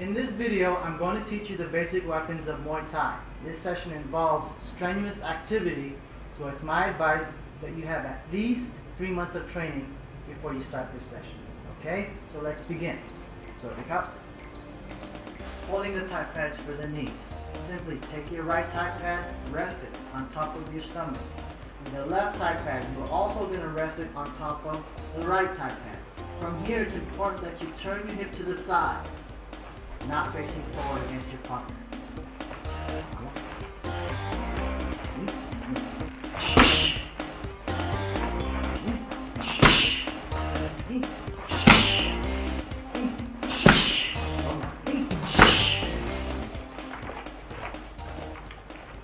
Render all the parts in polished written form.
In this video, I'm going to teach you the basic weapons of Muay Thai. This session involves strenuous activity, so it's my advice that you have at least 3 months of training before you start this session. Okay? So let's begin. So pick up. Holding the Thai pads for the knees. Simply take your right Thai pad, rest it on top of your stomach. And the left Thai pad, you're also going to rest it on top of the right Thai pad. From here, it's important that you turn your hip to the side, not facing forward against your partner.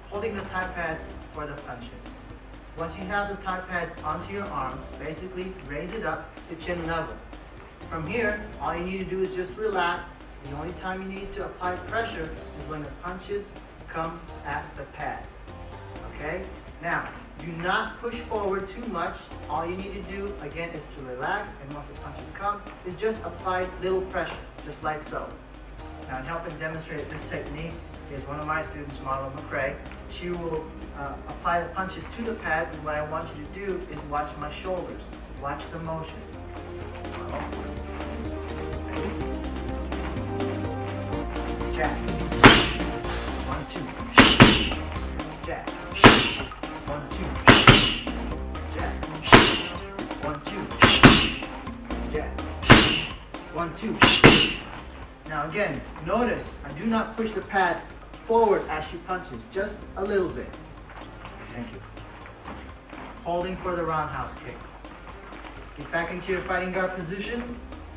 Holding the Thai pads for the punches. Once you have the Thai pads onto your arms, basically raise it up to chin level. From here, all you need to do is just relax. The only time you need to apply pressure is when the punches come at the pads. Okay? Now, do not push forward too much. All you need to do, again, is to relax, and once the punches come, is just apply little pressure, just like so. Now, in helping demonstrate this technique is one of my students, Marla McCrae. She will apply the punches to the pads, and what I want you to do is watch my shoulders. Watch the motion. Jab. 1, 2. Jab. 1, 2. Jab. 1, 2. Jab. 1, 2. Now again, notice I do not push the pad forward as she punches, just a little bit. Thank you. Holding for the roundhouse kick. Get back into your fighting guard position.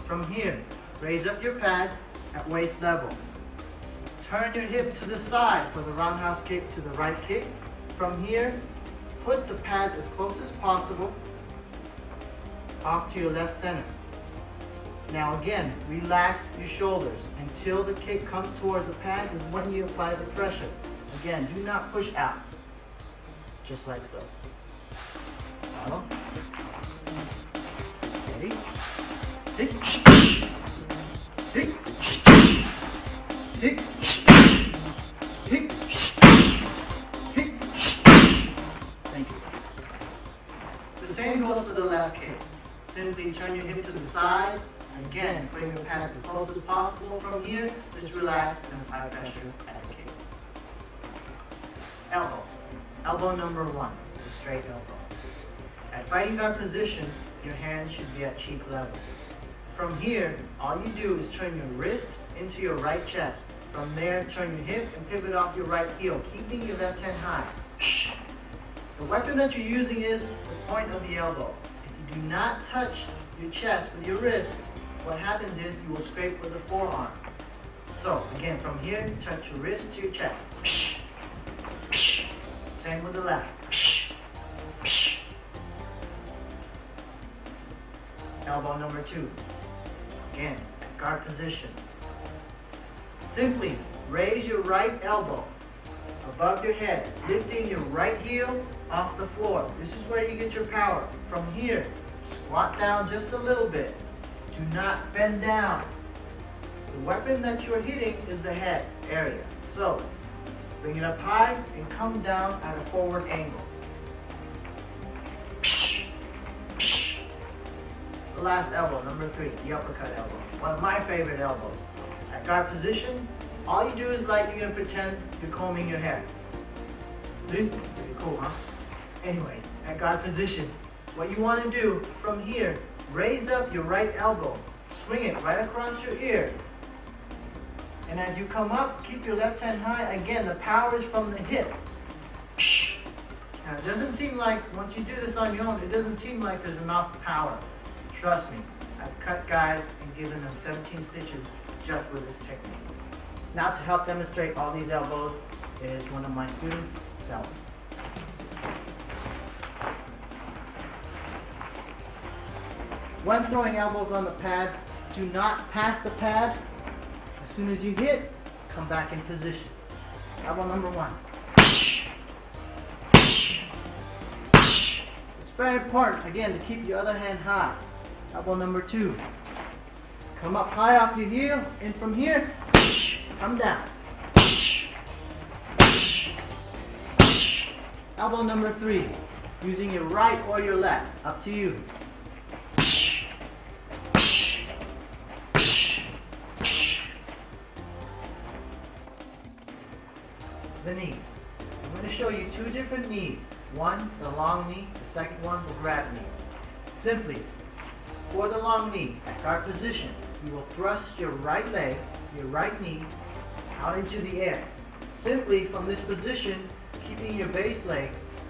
From here, raise up your pads at waist level. Turn your hip to the side for the roundhouse kick to the right kick. From here, put the pads as close as possible off to your left center. Now again, relax your shoulders until the kick comes towards the pads is when you apply the pressure. Again, do not push out, just like so. Follow. Ready? Hit. Hit. Hit. Hit. Hit. Thank you. The same goes for the left kick. Simply turn your hip to the side. Again, bring your pads as close as possible. From here, just relax and apply pressure at the kick. Elbows. Elbow number 1, the straight elbow. At fighting guard position, your hands should be at cheek level. From here, all you do is turn your wrist into your right chest. From there, turn your hip and pivot off your right heel, keeping your left hand high. The weapon that you're using is the point of the elbow. If you do not touch your chest with your wrist, what happens is you will scrape with the forearm. So, again, from here, touch your wrist to your chest. Same with the left. elbow number 2. Again, at guard position. Simply raise your right elbow above your head, lifting your right heel off the floor. This is where you get your power. From here, squat down just a little bit. Do not bend down. The weapon that you're hitting is the head area. So, bring it up high and come down at a forward angle. The last elbow, number 3, the uppercut elbow. One of my favorite elbows. At guard position, all you do is like you're going to pretend you're combing your hair. See? Pretty cool, huh? Anyways, at guard position, what you want to do from here, raise up your right elbow, swing it right across your ear. And as you come up, keep your left hand high. Again, the power is from the hip. Now, it doesn't seem like, once you do this on your own, it doesn't seem like there's enough power. Trust me, I've cut guys and given them 17 stitches just with this technique. Now, to help demonstrate all these elbows is one of my students, Selwyn. When throwing elbows on the pads, do not pass the pad. As soon as you hit, come back in position. Elbow number 1. It's very important, again, to keep your other hand high. Elbow number 2. Come up high off your heel, and from here, come down. Elbow number 3. Using your right or your left, up to you. The knees. I'm going to show you 2 different knees. One, the long knee. The second one, the grab knee. Simply, for the long knee, at guard position, you will thrust your right leg, your right knee, out into the air. Simply, from this position, keeping your base leg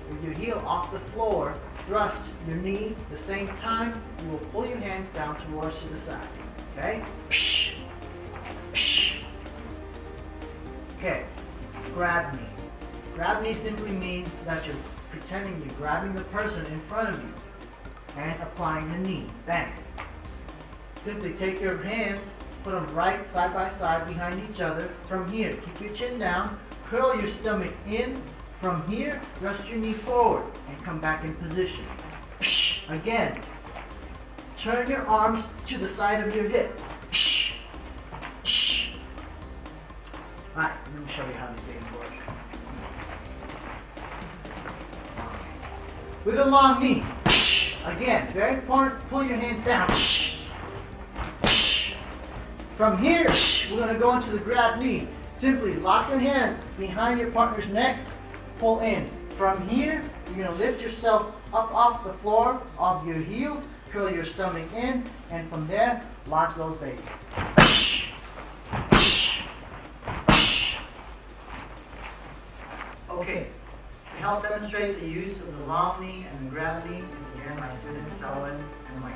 with your heel off the floor, thrust your knee. At the same time, you will pull your hands down towards to the side. Okay? Okay. Grab knee. Grab knee simply means that you're pretending you're grabbing the person in front of you and applying the knee. Bang. Simply take your hands, put them right side by side behind each other. From here, keep your chin down, curl your stomach in. From here, thrust your knee forward and come back in position. Again, turn your arms to the side of your hip. Alright, let me show you how these babies work. With a long knee. Again, very important, pull your hands down. From here, we're going to go into the grab knee. Simply lock your hands behind your partner's neck, pull in. From here, you're going to lift yourself up off the floor of your heels, curl your stomach in, and from there, launch those babies. Okay, to help demonstrate the use of the long knee and the grab knee is again my students Selwyn and Mike.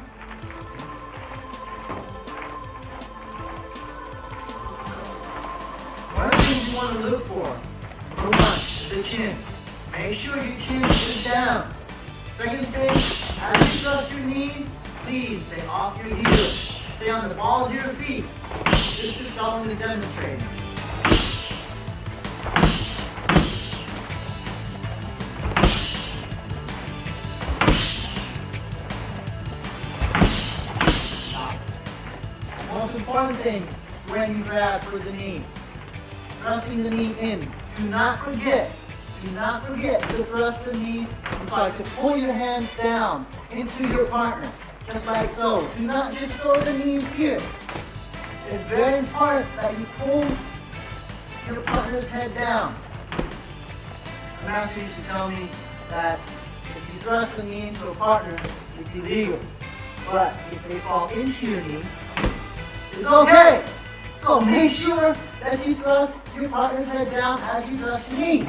One of the things you want to look for, number 1, is the chin. Make sure your chin is down. Second thing, as you thrust your knees, please stay off your heels. Stay on the balls of your feet. This is Selwyn is demonstrating. Most important thing when you grab for the knee, thrusting the knee in. Do not forget to thrust the knee, to pull your hands down into your partner, just like so. Do not just throw the knee here. It's very important that you pull your partner's head down. The master used to tell me that if you thrust the knee into a partner, it's illegal. But if they fall into your knee, it's okay. So make sure that you thrust your partner's head down as you thrust your knee.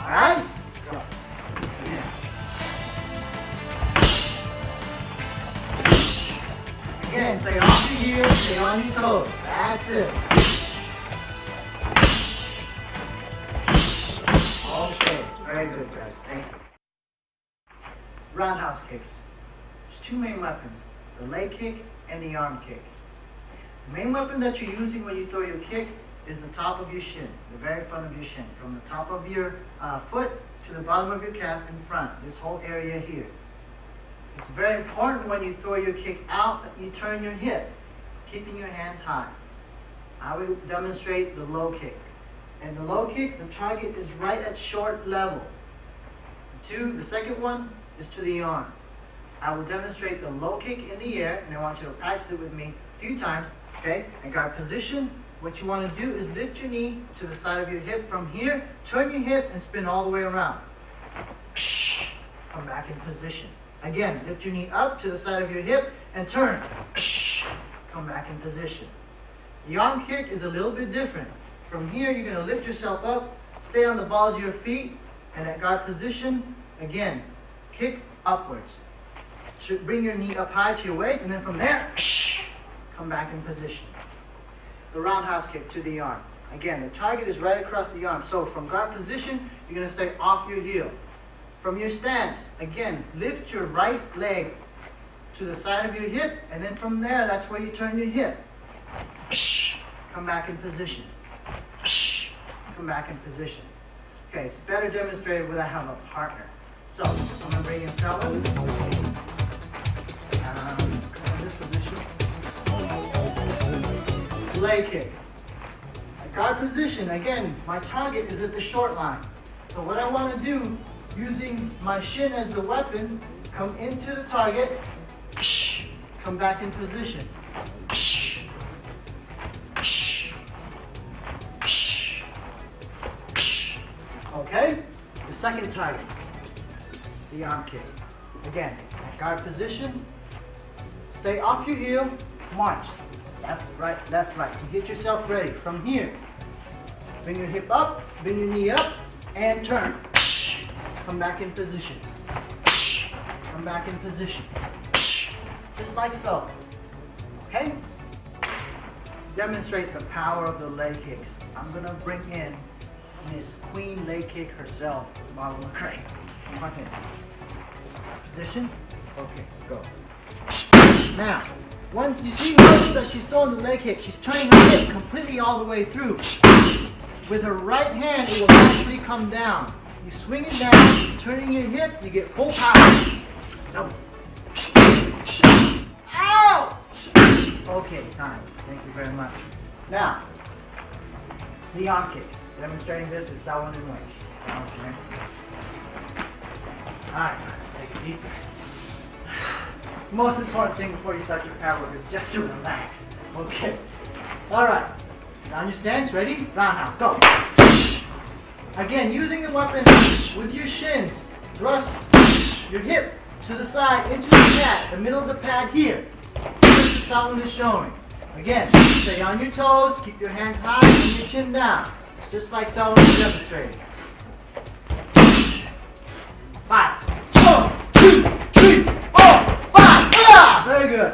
Alright? Let's go. Again, stay off your heels, stay on your toes. That's it. Okay, very good, guys. Thank you. roundhouse kicks. There's two main weapons, the leg kick and the arm kick. The main weapon that you're using when you throw your kick is the top of your shin, the very front of your shin, from the top of your foot to the bottom of your calf in front, this whole area here. It's very important when you throw your kick out that you turn your hip, keeping your hands high. I will demonstrate the low kick. And the low kick, the target is right at short level. The second one is to the arm. I will demonstrate the low kick in the air, and I want you to practice it with me a few times, okay? And guard position, what you want to do is lift your knee to the side of your hip from here, turn your hip and spin all the way around. Come back in position. Again, lift your knee up to the side of your hip and turn. Come back in position. The arm kick is a little bit different. From here, you're going to lift yourself up, stay on the balls of your feet, and at guard position, again, kick upwards. Bring your knee up high to your waist, and then from there, come back in position. The roundhouse kick to the arm. Again, the target is right across the arm. So from guard position, you're going to stay off your heel. From your stance, again, lift your right leg to the side of your hip, and then from there, that's where you turn your hip. Come back in position. Come back in position. Okay, it's better demonstrated when I have a partner. So, I'm going to bring in Selma. Come in this position. Leg kick. At guard position, again, my target is at the short line. So what I want to do, using my shin as the weapon, come into the target, come back in position. Okay? The second target, the arm kick. Again, guard position, stay off your heel, march. Left, right, to get yourself ready. From here, bring your hip up, bring your knee up, and turn. Come back in position. Come back in position. Just like so. Okay? Demonstrate the power of the leg kicks. I'm going to bring in Miss Queen Leg Kick herself, Marla McCray. Come on in. Position. Okay, go. Now, once you see notice that she's throwing the leg kick, she's turning her hip completely all the way through. With her right hand, it will actually come down. You swing it down, turning your hip, you get full power. Double. Ow! Okay, time. Thank you very much. Now, the arm kicks. Demonstrating this is Salomon and Wayne. Okay. Alright, take a deep breath. Most important thing before you start your power work is just to relax. Okay. Alright. Down your stance, ready? Roundhouse, go. Again, using the weapon with your shins, thrust your hip to the side into the pad, the middle of the pad here. Just as Salomon is showing. Again, stay on your toes, keep your hands high and your chin down. Just like Salomon demonstrated. 5, 4, 3, 4, 5. Yeah! Very good.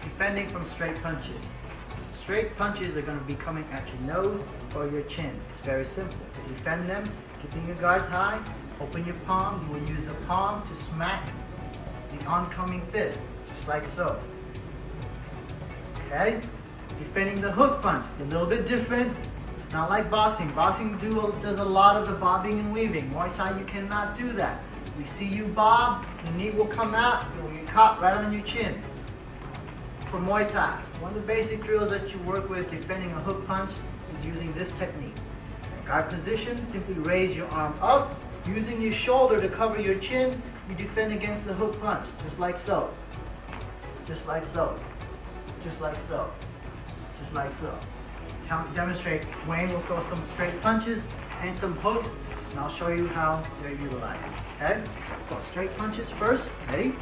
Defending from straight punches. Straight punches are going to be coming at your nose or your chin. It's very simple. To defend them, keeping your guards high, open your palm. You will use the palm to smack the oncoming fist, just like so. Okay? Defending the hook punch. It's a little bit different. It's not like boxing. Boxing does a lot of the bobbing and weaving. Muay Thai, you cannot do that. We see you bob, the knee will come out, you will get caught right on your chin. For Muay Thai, one of the basic drills that you work with defending a hook punch is using this technique. In guard position, simply raise your arm up, using your shoulder to cover your chin, you defend against the hook punch, just like so. Just like so. Just like so. Just like so. Help me demonstrate. Wayne will throw some straight punches and some hooks, and I'll show you how they're utilized. Okay? So straight punches first. Ready?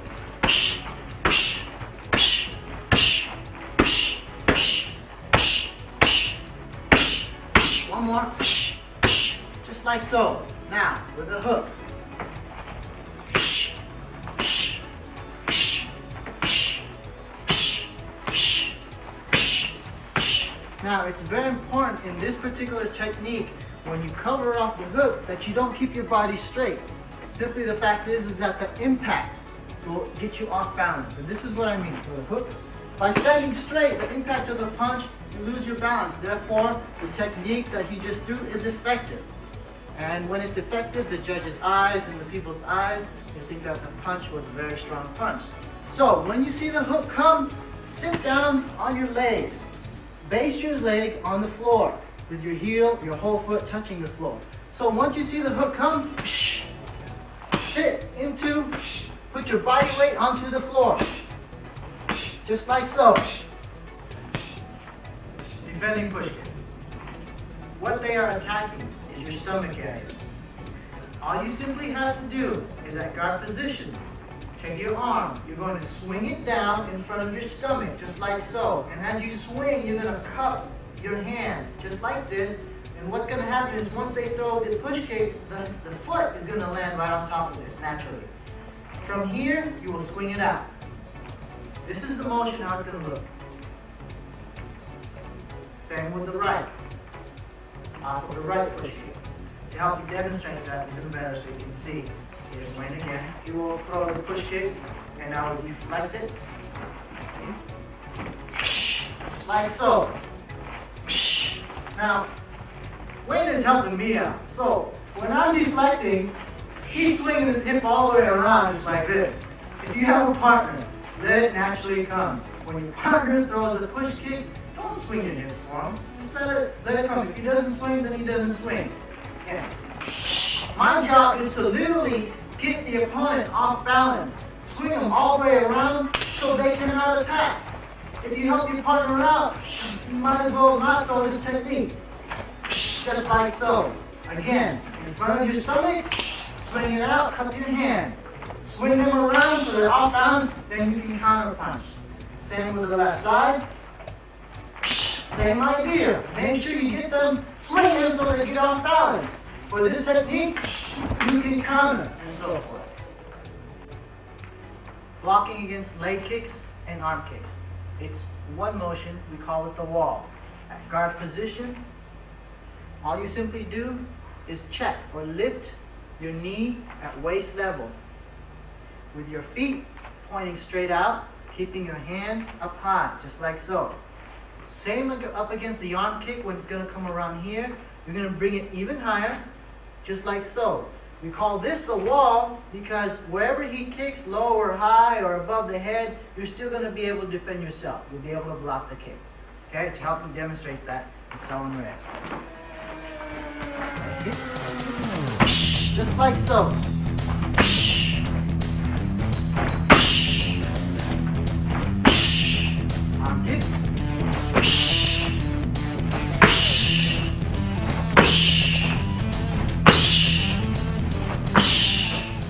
One more. Just like so. Now, with the hooks. Now, it's very important in this particular technique, when you cover off the hook, that you don't keep your body straight. Simply the fact is that the impact will get you off balance. And this is what I mean. For the hook, by standing straight, the impact of the punch, you lose your balance. Therefore, the technique that he just threw is effective. And when it's effective, the judge's eyes and the people's eyes, they think that the punch was a very strong punch. So when you see the hook come, sit down on your legs. Base your leg on the floor with your heel, your whole foot touching the floor. So once you see the hook come, sit into, put your body weight onto the floor. Just like so. Defending push kicks. What they are attacking is your stomach area. All you simply have to do is at guard position, take your arm, you're going to swing it down in front of your stomach, just like so. And as you swing, you're going to cup your hand, just like this. And what's going to happen is once they throw the push kick, the foot is going to land right on top of this, naturally. From here, you will swing it out. This is the motion, how it's going to look. Same with the right. Off of the right push kick. To help you demonstrate that even better so you can see, is when again, you will throw the push kicks and I will deflect it. Just like so. Now, Wayne is helping me out. So, when I'm deflecting, he's swinging his hip all the way around just like this. If you have a partner, let it naturally come. When your partner throws a push kick, don't swing your hips for him. Just let it come. If he doesn't swing, then he doesn't swing. And my job is to literally get the opponent off balance, swing them all the way around so they cannot attack. If you help your partner out, you might as well not throw this technique. Just like so. Again, in front of your stomach, swing it out, cup your hand. Swing them around so they're off balance, then you can counter punch. Same with the left side. Same idea. Make sure you get them, swing them so they get off balance. For this technique, you can counter and so forth. Blocking against leg kicks and arm kicks. It's one motion, we call it the wall. At guard position, all you simply do is check or lift your knee at waist level. With your feet pointing straight out, keeping your hands up high, just like so. Same up against the arm kick when it's going to come around here. You're going to bring it even higher, just like so. We call this the wall because wherever he kicks, low or high or above the head, you're still going to be able to defend yourself. You'll be able to block the kick. Okay, to help you demonstrate that is someone rest. Just like so. Arm kicks.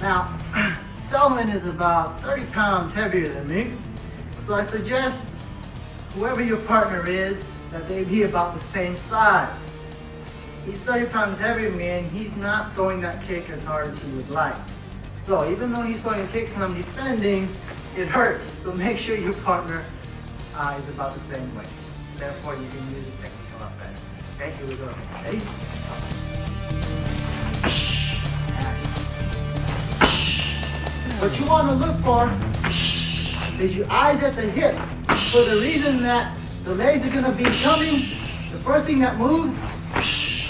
Now, Selman is about 30 pounds heavier than me, so I suggest whoever your partner is, that they be about the same size. He's 30 pounds heavier than me and he's not throwing that kick as hard as he would like. So even though he's throwing kicks and I'm defending, it hurts. So make sure your partner is about the same weight. Therefore, you can use the technique a lot better. Okay, here we go. Ready? What you want to look for is your eyes at the hip, for the reason that the legs are going to be coming. The first thing that moves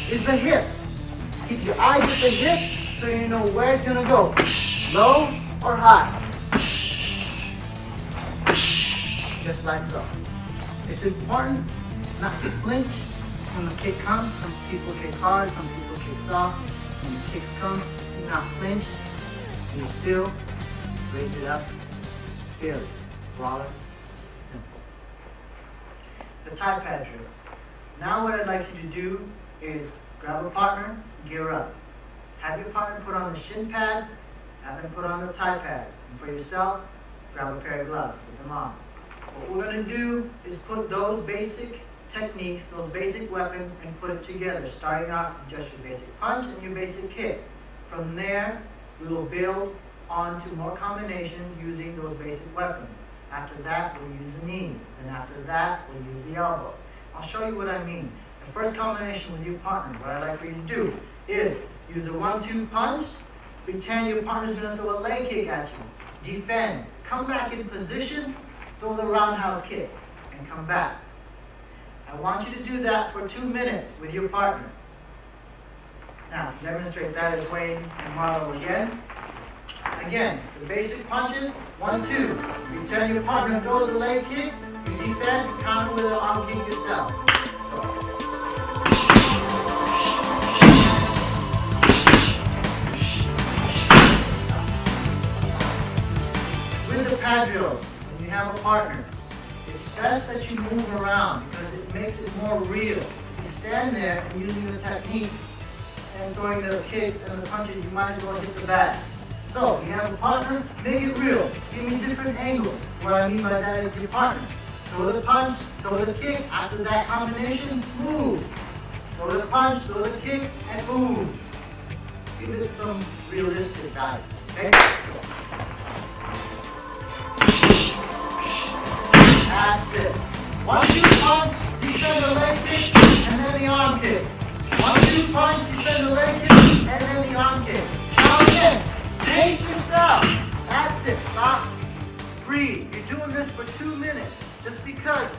is the hip. Keep your eyes at the hip so you know where it's going to go, low or high. Just like so. It's important not to flinch when the kick comes. Some people kick hard, some people kick soft. When the kicks come, do not flinch. Be still. Raise it up, fearless, flawless, simple. The tie pad drills. Now what I'd like you to do is grab a partner, gear up. Have your partner put on the shin pads, have them put on the tie pads. And for yourself, grab a pair of gloves, put them on. What we're going to do is put those basic techniques, those basic weapons, and put it together, starting off with just your basic punch and your basic kick. From there, we will build onto more combinations using those basic weapons. After that, we'll use the knees. And after that, we'll use the elbows. I'll show you what I mean. The first combination with your partner, what I'd like for you to do is use a 1-2 punch, Pretend your partner's going to throw a leg kick at you. Defend. Come back in position. Throw the roundhouse kick. And come back. I want you to do that for 2 minutes with your partner. Now, to demonstrate that is Wayne and Marlo again. Again, the basic punches. 1, 2. Pretend your partner throws a leg kick. You defend. You counter with an arm kick yourself. With the pad drills, when you have a partner, it's best that you move around because it makes it more real. If you stand there and using the techniques and throwing the kicks and the punches, you might as well hit the bag. So, you have a partner, make it real. Give me different angles. What I mean by that is your partner. Throw the punch, throw the kick. After that combination, move. Throw the punch, throw the kick, and move. Give it some realistic value. Okay? That's it. 1, 2 punch, defend the leg kick, and then the arm kick. 1, 2 punch, defend the leg kick, and then the arm kick. Now again, pace yourself. That's it. Stop. Breathe. You're doing this for 2 minutes. Just because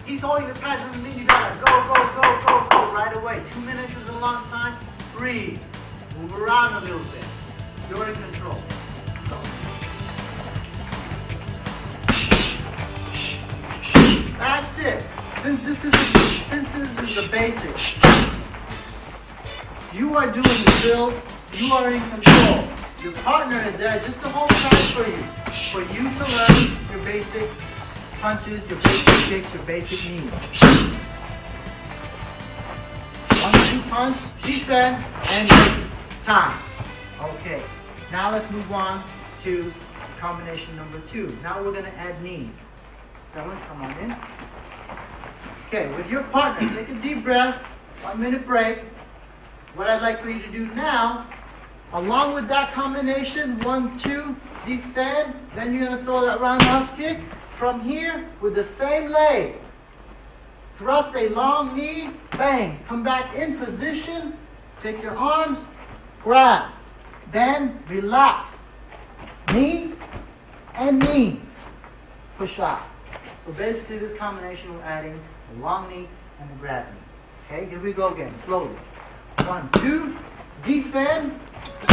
he's holding the pads doesn't mean you gotta go right away. 2 minutes is a long time. Breathe. Move around a little bit. You're in control. So. That's it. Since this is the basics, you are doing the drills. You are in control. Your partner is there just to hold tight for you to learn your basic punches, your basic kicks, your basic knees. 1, 2 punch, defend, and time. Okay. Now let's move on to combination number 2. Now we're going to add knees. Someone come on in. Okay, with your partner, take a deep breath, 1 minute break. What I'd like for you to do now, along with that combination, 1, 2, defend, then you're going to throw that roundhouse kick from here with the same leg. Thrust a long knee, bang, come back in position, take your arms, grab, then relax. Knee and knee, push off. So basically this combination we're adding the long knee and the grab knee. Okay, here we go again, slowly. 1, 2, defend,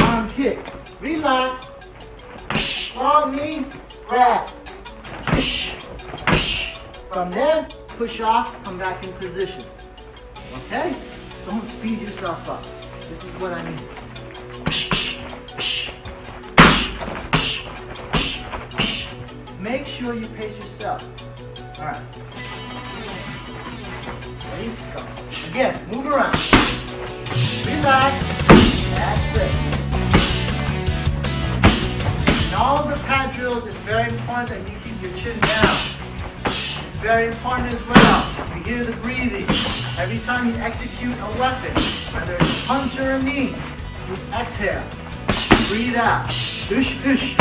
arm kick, relax, long knee, grab. From there, push off, come back in position. Okay? Don't speed yourself up. This is what I mean. Make sure you pace yourself. All right. Ready? Go. Again, move around. Relax. That's it. In all of the pad drills, it's very important that you keep your chin down. It's very important as well. You hear the breathing. Every time you execute a weapon, whether it's a punch or a knee, you exhale. Breathe out. Hush, hush.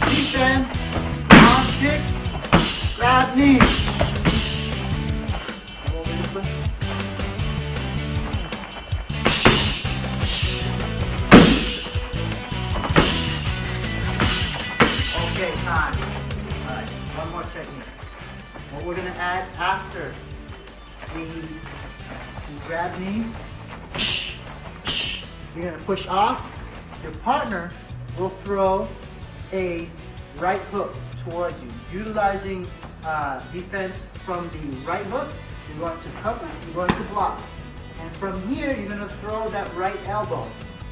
Defend, arm kick, grab knee. Okay, time. All right, one more technique. What we're going to add after the grab knees, you're going to push off. Your partner will throw a right hook towards you. Utilizing defense from the right hook, you're going to cover, you're going to block. And from here, you're going to throw that right elbow.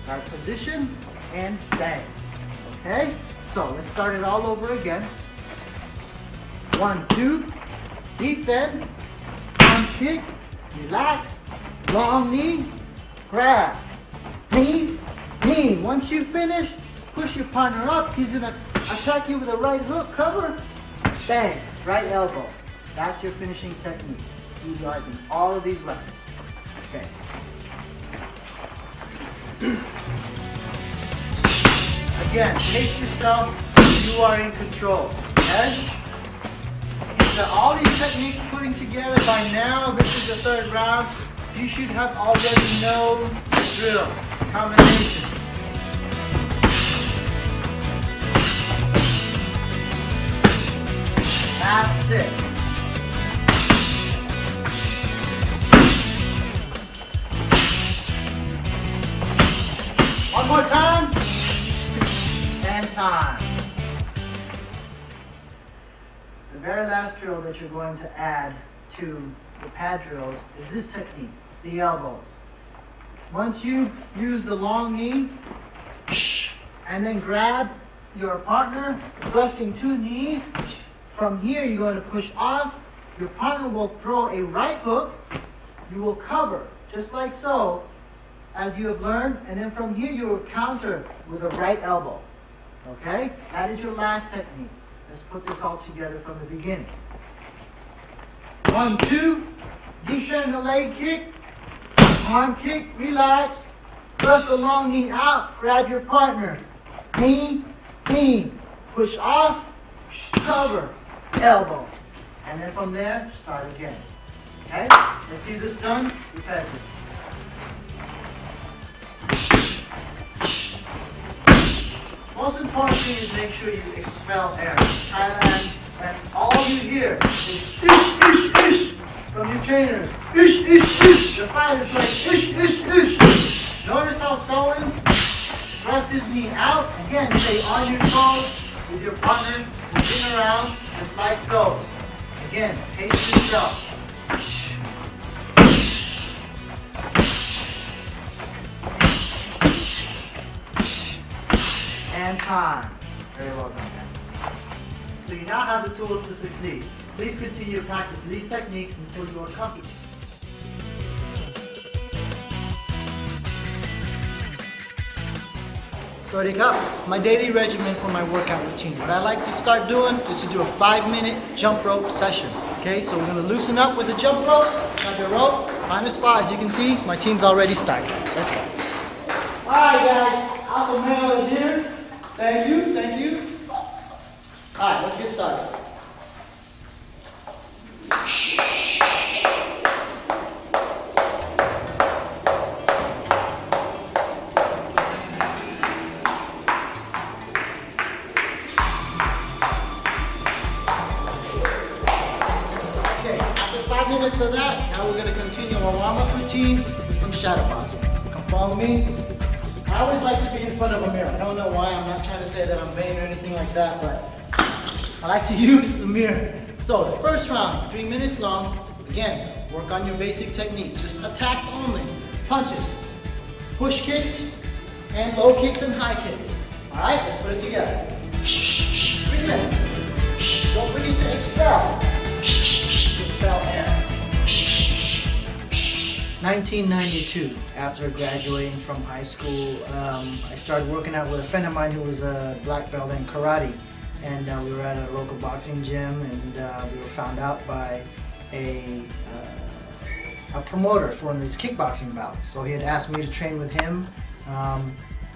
Right position, and bang. Okay? So, let's start it all over again. 1, 2, defend, arm kick, relax, long knee, grab, knee, knee. Once you finish, push your partner up. He's going to attack you with a right hook, cover, bang, right elbow. That's your finishing technique, utilizing all of these weapons. Okay. Again, pace yourself. You are in control. Okay? All these techniques put putting together by now, this is the third round, you should have already known the drill, combination. That's it. One more time. And time. The very last drill that you're going to add to the pad drills is this technique, the elbows. Once you've used the long knee and then grab your partner, thrusting 2 knees, from here you're going to push off. Your partner will throw a right hook. You will cover, just like so, as you have learned, and then from here you will counter with a right elbow. Okay? That is your last technique. Let's put this all together from the beginning. 1, 2, defend the leg kick, arm kick, relax, thrust the long knee out, grab your partner, knee, knee, push off, cover, elbow, and then from there, start again. Okay? Let's see this done, repetitive. Most important thing is make sure you expel air. Thailand, that's all you hear is ish, ish, ish from your trainers. Ish, ish, ish. The fighter's like ish, ish, ish. Notice how Sowen thrusts his knee out. Again, stay on your toes with your partner moving around just like so. Again, pace yourself. And time. Very well done, guys. So you now have the tools to succeed. Please continue to practice these techniques until you are confident. Sawasdee Krap. My daily regimen for my workout routine. What I like to start doing is to do a 5-minute jump rope session. Okay, so we're going to loosen up with the jump rope. Grab your rope, find a spot. As you can see, my team's already started. Let's go. Alright guys, Alpha Male is here. Thank you, thank you. Alright, let's get started. Okay, after 5 minutes of that, now we're going to continue our warm-up routine with some shadow boxing. Come follow me. I always like to be in front of a mirror. I don't know why. I'm not trying to say that I'm vain or anything like that, but I like to use the mirror. So the first round, 3 minutes long. Again, work on your basic technique. Just attacks only. Punches, push kicks, and low kicks and high kicks. All right, let's put it together. 3 minutes. Don't forget to expel. Expel air. 1992, after graduating from high school, I started working out with a friend of mine who was a black belt in karate, and we were at a local boxing gym, and we were found out by a promoter for these kickboxing bouts. So he had asked me to train with him.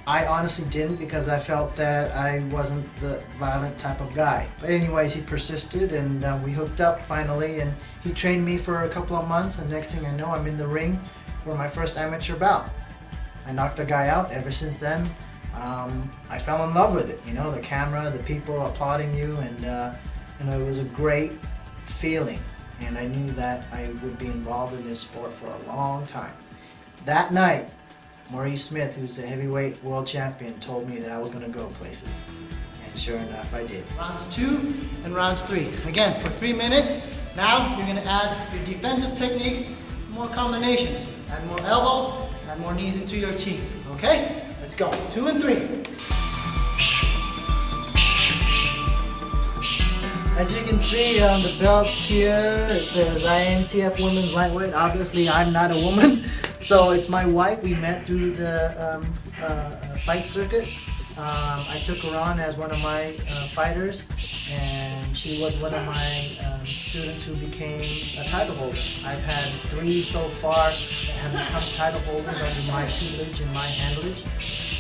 I honestly didn't, because I felt that I wasn't the violent type of guy. But anyways, he persisted, and we hooked up finally, and he trained me for a couple of months, and next thing I know, I'm in the ring for my first amateur bout. I knocked a guy out. Ever since then, I fell in love with it. You know, the camera, the people applauding you, and it was a great feeling, and I knew that I would be involved in this sport for a long time. That night, Maurice Smith, who's the heavyweight world champion, told me that I was going to go places. And sure enough, I did. Rounds 2 and rounds 3. Again, for 3 minutes. Now, you're going to add your defensive techniques, more combinations. Add more elbows, add more knees into your team. Okay? Let's go. 2 and 3. As you can see on the belt here, it says INTF Women's Lightweight. Obviously, I'm not a woman. So it's my wife. We met through the fight circuit. I took her on as one of my fighters, and she was one of my students who became a title holder. I've had 3 so far that have become title holders under my tutelage and my handlage.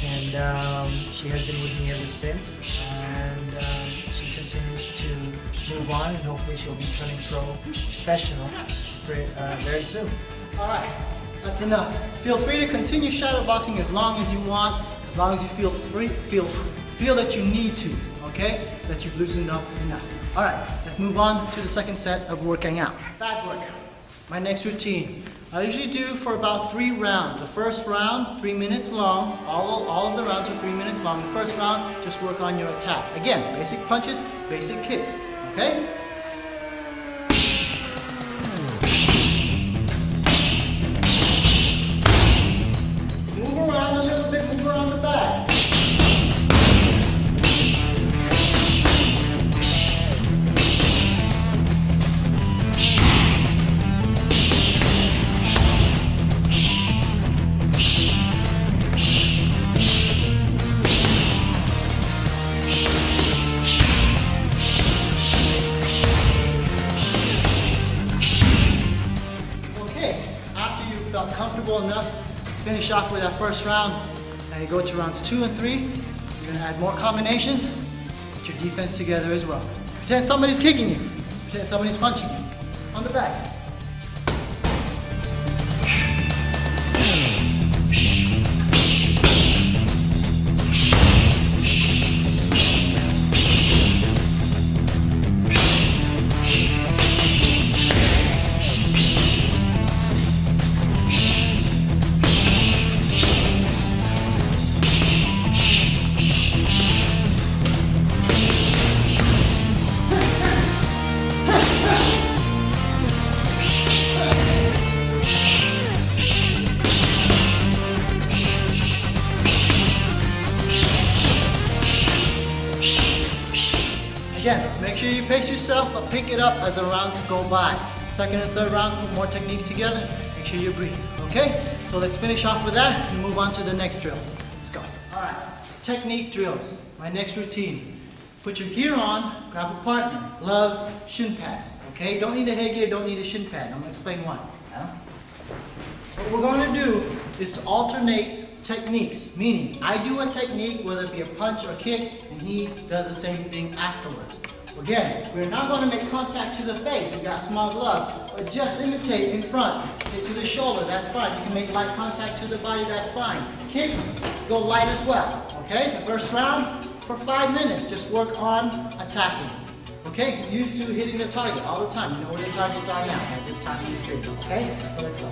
And and she has been with me ever since, and she continues to move on, and hopefully she'll be turning professional very soon. Alright, that's enough. Feel free to continue shadow boxing as long as you want, as long as you feel that you need to, okay? That you've loosened up enough. Alright, let's move on to the second set of working out. Bag work. My next routine. I usually do for about 3 rounds. The first round, 3 minutes long. All of the rounds are 3 minutes long. The first round, just work on your attack. Again, basic punches, basic kicks, okay? Move around a little bit, move around the bag. Felt comfortable enough to finish off with that first round. Now you go to rounds 2 and 3. You're going to add more combinations, put your defense together as well. Pretend somebody's kicking you. Pretend somebody's punching you. On the back. Again, make sure you pace yourself, but pick it up as the rounds go by. Second and third round, put more technique together. Make sure you breathe, okay? So let's finish off with that and move on to the next drill. Let's go. All right, technique drills. My next routine. Put your gear on, grab a partner, gloves, shin pads, okay? Don't need a headgear, don't need a shin pad. I'm gonna explain why. What we're going to do is to alternate techniques, meaning I do a technique, whether it be a punch or kick, and he does the same thing afterwards. Again, we're not going to make contact to the face. We got small gloves, but just imitate in front. Hit to the shoulder, that's fine. You can make light contact to the body, that's fine. Kicks, go light as well. Okay, the first round for 5 minutes, just work on attacking. Okay, get used to hitting the target all the time. You know where the targets are now at this time in this video. Okay, so let's go.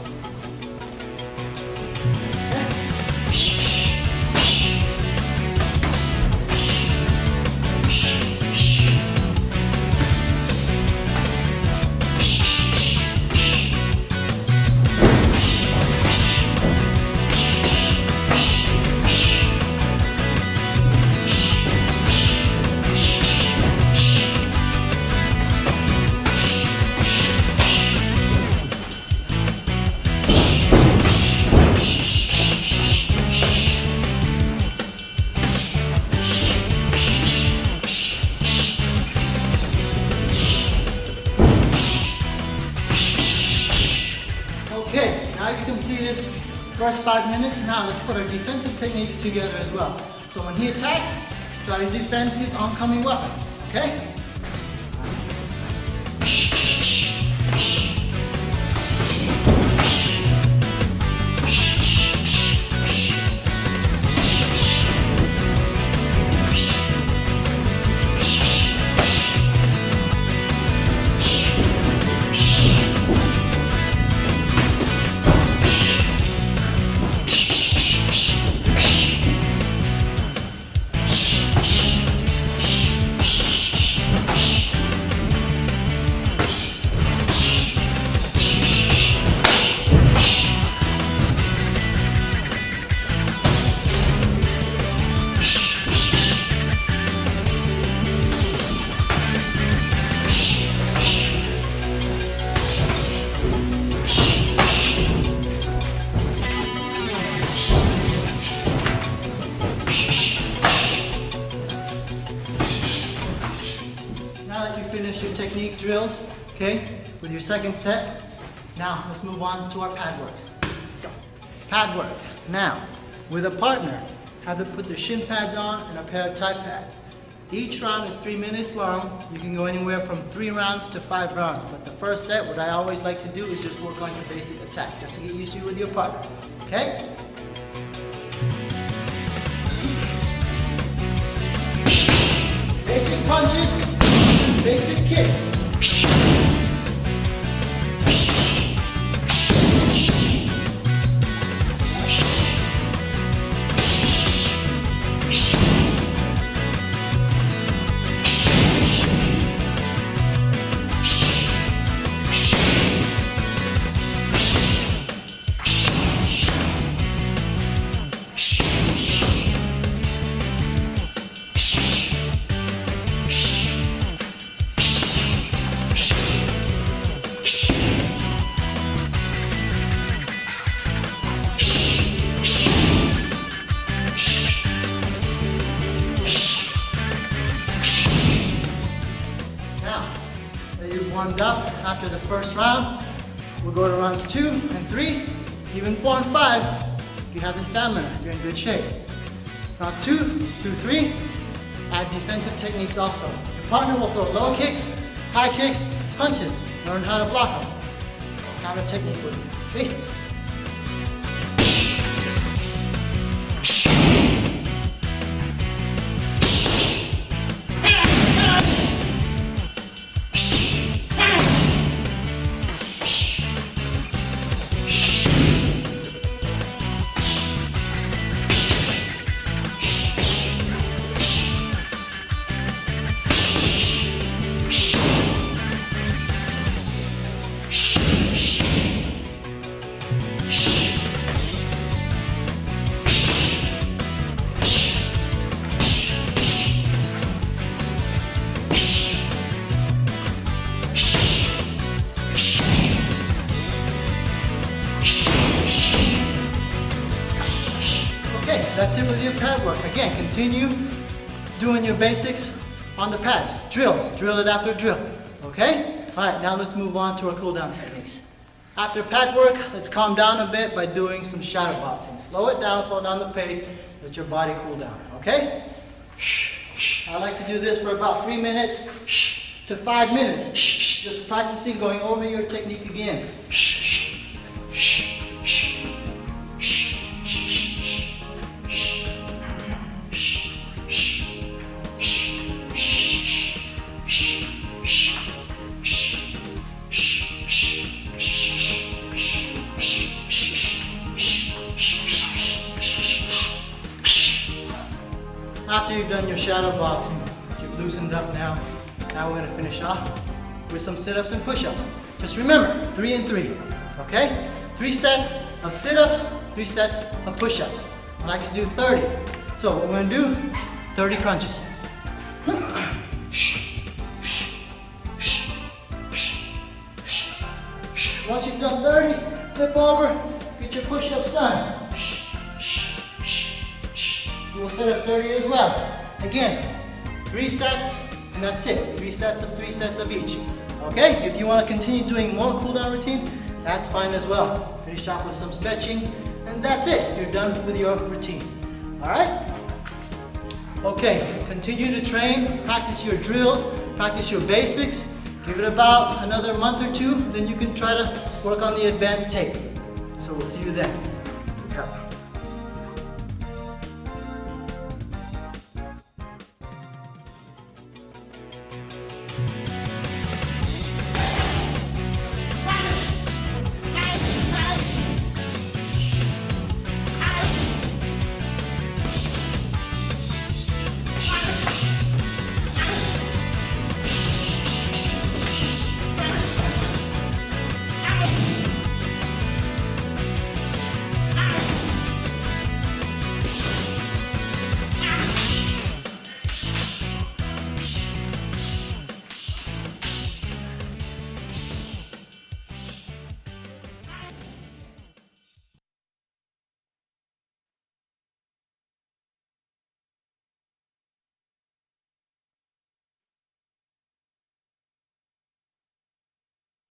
Okay, now you completed the first 5 minutes. Now let's put our defensive techniques together as well. So when he attacks, try to defend his oncoming weapons, okay? Finish your technique drills, okay, with your second set. Now let's move on to our pad work. Let's go. Pad work. Now, with a partner, have them put their shin pads on and a pair of Thai pads. Each round is 3 minutes long. You can go anywhere from 3 rounds to 5 rounds. But the first set, what I always like to do is just work on your basic attack, just to get used to it with your partner. Okay? Basic punches, basic kicks. Warmed up after the first round, we'll go to rounds 2 and 3, even 4 and 5. If you have the stamina, you're in good shape. Rounds 2 through 3, add defensive techniques also. Your partner will throw low kicks, high kicks, punches. Learn how to block them. Counter technique with basic. Okay, that's it with your pad work. Again, continue doing your basics on the pads. Drills, drill it after drill. Okay? Alright, now let's move on to our cool down techniques. After pad work, let's calm down a bit by doing some shadow boxing. Slow it down, slow down the pace, let your body cool down. Okay? I like to do this for about 3 minutes to 5 minutes. Just practicing going over your technique again. After you've done your shadow boxing, you've loosened up now. Now we're going to finish off with some sit-ups and push-ups. Just remember, 3 and 3, okay? 3 sets of sit-ups, 3 sets of push-ups. I like to do 30. So what we're going to do, 30 crunches. Once you've done 30, flip over, get your push-ups done. We'll set up 30 as well. Again, 3 sets and that's it. 3 sets of 3 sets of each. Okay, if you want to continue doing more cool down routines, that's fine as well. Finish off with some stretching and that's it. You're done with your routine. Alright? Okay, continue to train, practice your drills, practice your basics. Give it about another month or 2, then you can try to work on the advanced tape. So we'll see you then.